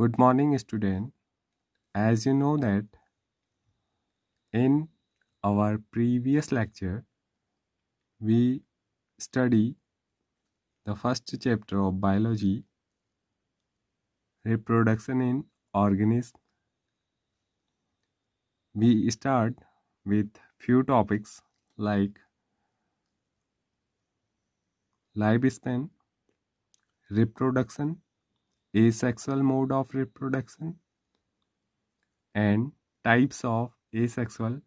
Good morning, student. As you know that in our previous lecture, we study the first chapter of biology, reproduction in organism. We start with few topics like lifespan, reproduction, asexual mode of reproduction, and types of asexual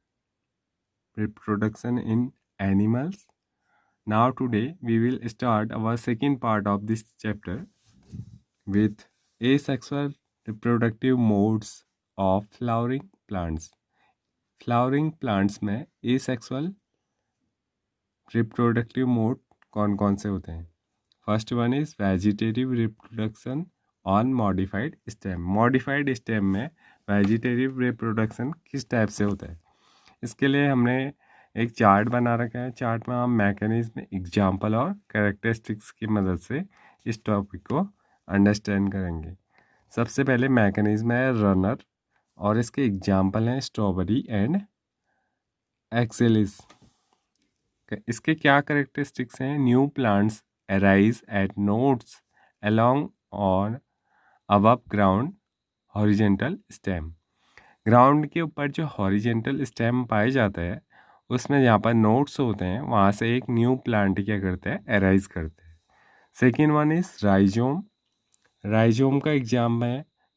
reproduction in animals. Now today we will start our second part of this chapter with asexual reproductive modes of flowering plants. Flowering plants में asexual reproductive mode कौन कौन से होते हैं? First one is vegetative reproduction on modified stem. Modified stem में vegetative reproduction किस type से होता है? इसके लिए हमने एक चार्ट बना रखा है. चार्ट में हम मैकेनिज्म, एग्जाम्पल और कैरेक्टरिस्टिक्स की मदद से इस टॉपिक को अंडरस्टैंड करेंगे. सबसे पहले मैकेनिज्म है रनर और इसके एग्जाम्पल हैं स्ट्रॉबेरी एंड एक्सेलिस. इसके क्या कैरेक्टरिस्टिक्स हैं? New plants arise at nodes along or above ground horizontal stem. Ground के ऊपर जो हॉरिजेंटल स्टेम पाया जाता है उसमें जहाँ पर नोड्स होते हैं वहाँ से एक न्यू प्लांट क्या करता है? अराइज करते हैं. Second one is rhizome. Rhizome का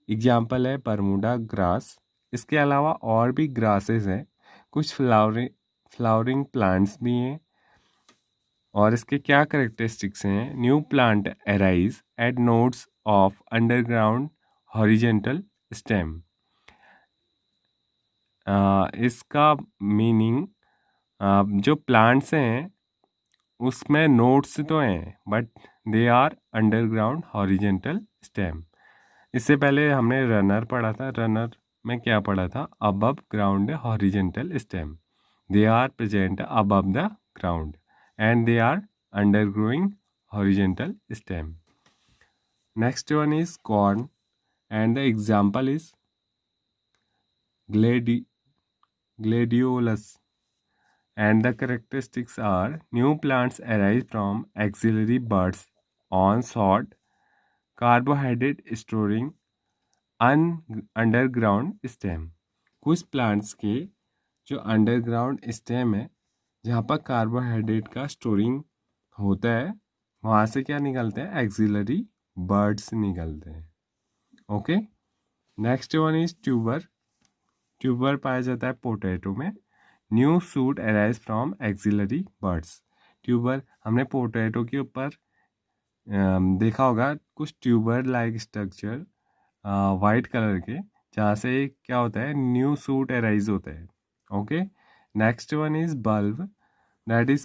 एग्जाम्पल है बरमूडा ग्रास. इसके अलावा और भी ग्रासेस हैं, कुछ फ्लावरिंग प्लांट्स भी हैं. और इसके क्या कैरेक्टरिस्टिक्स हैं? New plant arise at nodes of underground horizontal stem. इसका मीनिंग जो प्लांट्स हैं उसमें नोड्स तो हैं but they are underground horizontal stem. इससे पहले हमने रनर पढ़ा था. रनर में क्या पढ़ा था? Above ground horizontal stem. They are present above the ground and they are undergrowing horizontal stem. Next one is corn and the example is gladiolus and the characteristics are new plants arise from axillary buds on short carbohydrate storing underground stem. कुछ plants के जो underground stem है जहाँ पर carbohydrate का storing होता है वहाँ से क्या निकलते हैं? एक्सिलरी बर्ड्स निकलते हैं. Okay. Next one is tuber. Tuber पाया जाता है पोटैटो में. New shoot arise from axillary birds. Tuber हमने पोटैटो के ऊपर देखा होगा कुछ tuber like structure white colour के जहाँ से क्या होता है? न्यू शूट अराइज होता है. Okay. Next one is bulb that is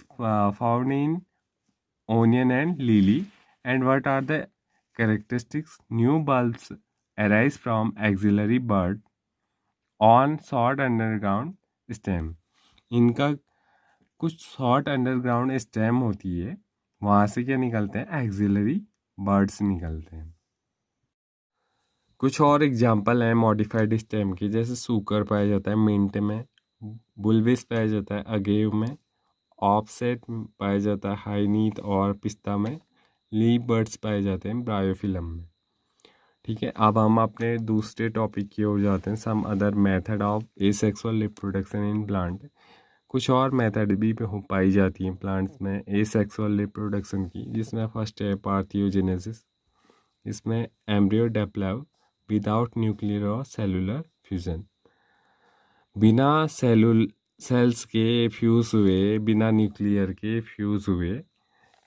found in onion and lily. And what are the characteristics? New bulbs arise from axillary bud on short underground stem. इनका कुछ शॉर्ट अंडरग्राउंड स्टेम होती है वहाँ से क्या निकलते हैं? एक्सिलरी बर्ड्स निकलते हैं. कुछ और एग्जाम्पल हैं मॉडिफाइड स्टेम के, जैसे सूकर पाया जाता है मिंट में, बुलविस पाया जाता है अगेव में, ऑफसेट पाया जाता है हाइनीथ और पिस्ता में, लीफ बर्ड्स पाए जाते हैं ब्रायोफिलम में. ठीक है. अब हम अपने दूसरे टॉपिक की ओर जाते हैं. Some other method of asexual reproduction in plant. कुछ और मेथड भी पाई जाती हैं प्लांट्स में एसेक्सुअल रिप्रोडक्शन की, जिसमें फर्स्ट है पार्थियोजेनेसिस. इसमें एम्ब्रियो डेवलप विदाउट न्यूक्लियर और सेलुलर फ्यूजन. बिना सेल्स के फ्यूज़ हुए, बिना न्यूक्लियर के फ्यूज़ हुए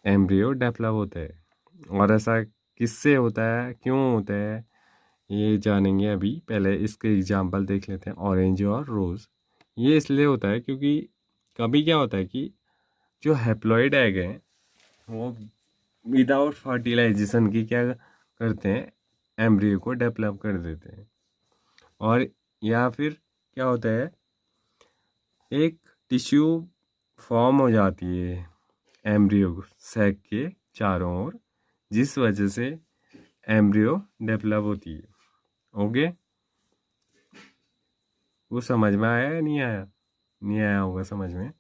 एम्ब्रियो डेवलप होता है. और ऐसा किससे होता है, क्यों होता है, ये जानेंगे अभी. पहले इसके एग्जांपल देख लेते हैं. ऑरेंज और रोज़. ये इसलिए होता है क्योंकि कभी क्या होता है कि जो हैप्लॉइड एग हैं वो विदाउट फर्टिलाइजेशन की क्या करते हैं? एम्ब्रियो को डेवलप कर देते हैं. और या फिर क्या होता है? एक टिश्यू फॉर्म हो जाती है एम्ब्रियो सैक के चारों ओर, जिस वजह से एम्ब्रियो डेवलप होती है. ओके, वो समझ में आया या नहीं आया? नहीं आया होगा समझ में।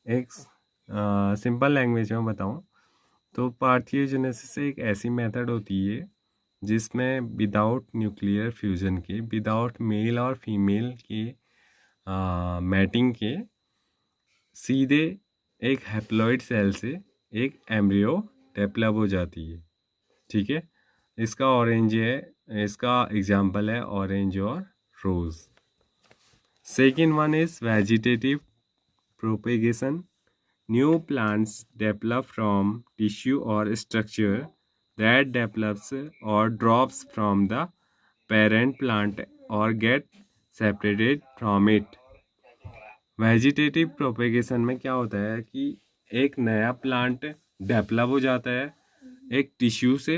एक सिंपल लैंग्वेज में बताऊं तो पार्थियोजेनेसिस एक ऐसी मेथड होती है जिसमें विदाउट न्यूक्लियर फ्यूजन के, विदाउट मेल और फीमेल के मैटिंग के, सीधे एक हैप्लॉइड सेल से एक एम्ब्रियो डेवलप हो जाती है। ठीक है, इसका ऑरेंज है, इसका एग्जाम्पल है ऑरेंज और rose. Second one is vegetative propagation. New plants develop from tissue or structure that develops or drops from the parent plant or get separated from it. Vegetative propagation में क्या होता है कि एक नया प्लांट डेवलप हो जाता है एक टिश्यू से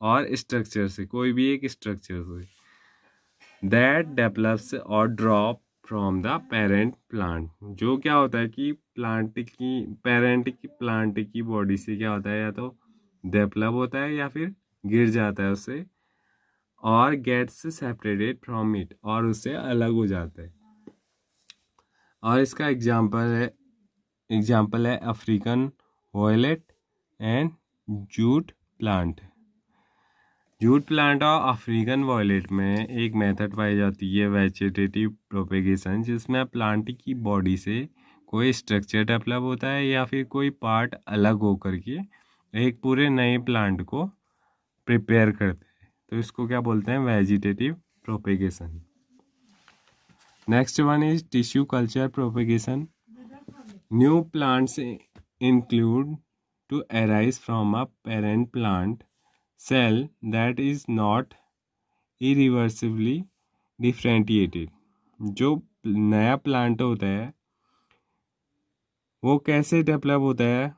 और स्ट्रक्चर से, कोई भी एक स्ट्रक्चर से, दैट डेवलप्स और drop from the parent plant. जो क्या होता है कि प्लांट की बॉडी से क्या होता है, या तो डेवलप होता है या फिर गिर जाता है उससे, और गेट्स सेपरेटेड फ्रॉम इट, और उससे अलग हो जाता है। और इसका एग्जाम्पल है African violet and jute plant. Jute plant और अफ्रीकन वॉयलेट में एक मेथड पाई जाती है वेजिटेटिव प्रोपेगेशन, जिसमें प्लांट की बॉडी से कोई स्ट्रक्चर डेवलप होता है या फिर कोई पार्ट अलग होकर के एक पूरे नए प्लांट को प्रिपेयर करते हैं। तो इसको क्या बोलते हैं? Vegetative propagation. Next one is tissue culture propagation. New plants include to arise from a parent plant cell that is not irreversibly differentiated। जो नया प्लांट होता है वो कैसे डेवलप होता है?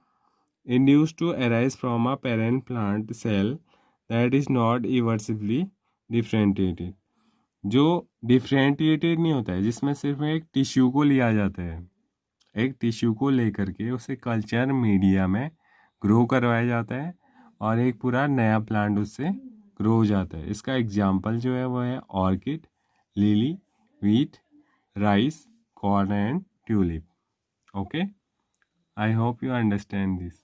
Induced to arise from a parent plant cell that is not irreversibly differentiated. जो differentiated नहीं होता है, जिसमें सिर्फ एक टिश्यू को लिया जाता है, एक टिश्यू को लेकर के उसे कल्चर मीडिया में ग्रो करवाया जाता है और एक पूरा नया प्लांट उससे ग्रो हो जाता है। इसका एग्जाम्पल जो है वो है orchid, lily, wheat, rice, corn and tulip. Okay, I hope you understand this.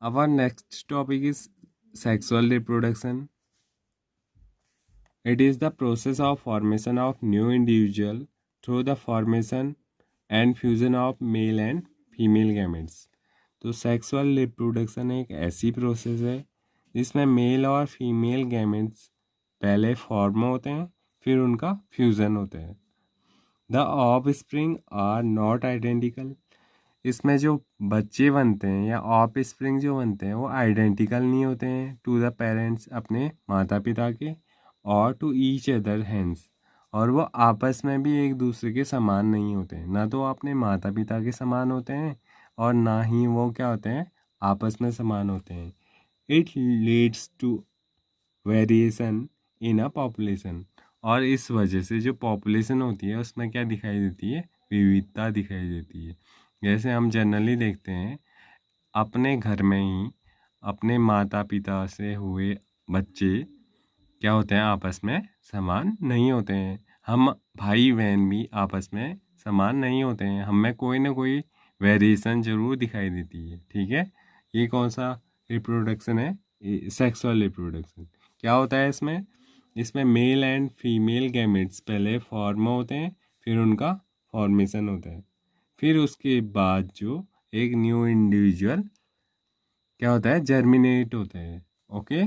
Our next topic is sexual reproduction. It is the process of formation of new individual through the formation and fusion of male and female gametes. तो sexual reproduction एक ऐसी process है जिसमें mail और female gametes पहले form होते हैं, फिर उनका फ्यूज़न होता है। The offspring are not identical. इसमें जो बच्चे बनते हैं या ऑफ स्प्रिंग जो बनते हैं वो आइडेंटिकल नहीं होते हैं टू द पेरेंट्स, अपने माता पिता के, और टू ईच अदर हैंड्स, और वो आपस में भी एक दूसरे के समान नहीं होते हैं। ना तो अपने माता पिता के समान होते हैं और ना ही वो क्या होते हैं, आपस में समान होते हैं। It leads to variation in a population. और इस वजह से जो पॉपुलेशन होती है उसमें क्या दिखाई देती है? विविधता दिखाई देती है। जैसे हम जनरली देखते हैं अपने घर में ही अपने माता पिता से हुए बच्चे क्या होते हैं, आपस में समान नहीं होते हैं। हम भाई बहन भी आपस में समान नहीं होते हैं, हम में कोई ना कोई वेरिएशन जरूर दिखाई देती है। ठीक है, ये कौन सा रिप्रोडक्शन है? Sexual reproduction. क्या होता है इसमें? इसमें मेल एंड फीमेल गैमेट्स पहले फॉर्म होते हैं, फिर उनका फॉर्मेशन होता है, फिर उसके बाद जो एक न्यू इंडिविजुअल क्या होता है, जर्मिनेट होता है। ओके,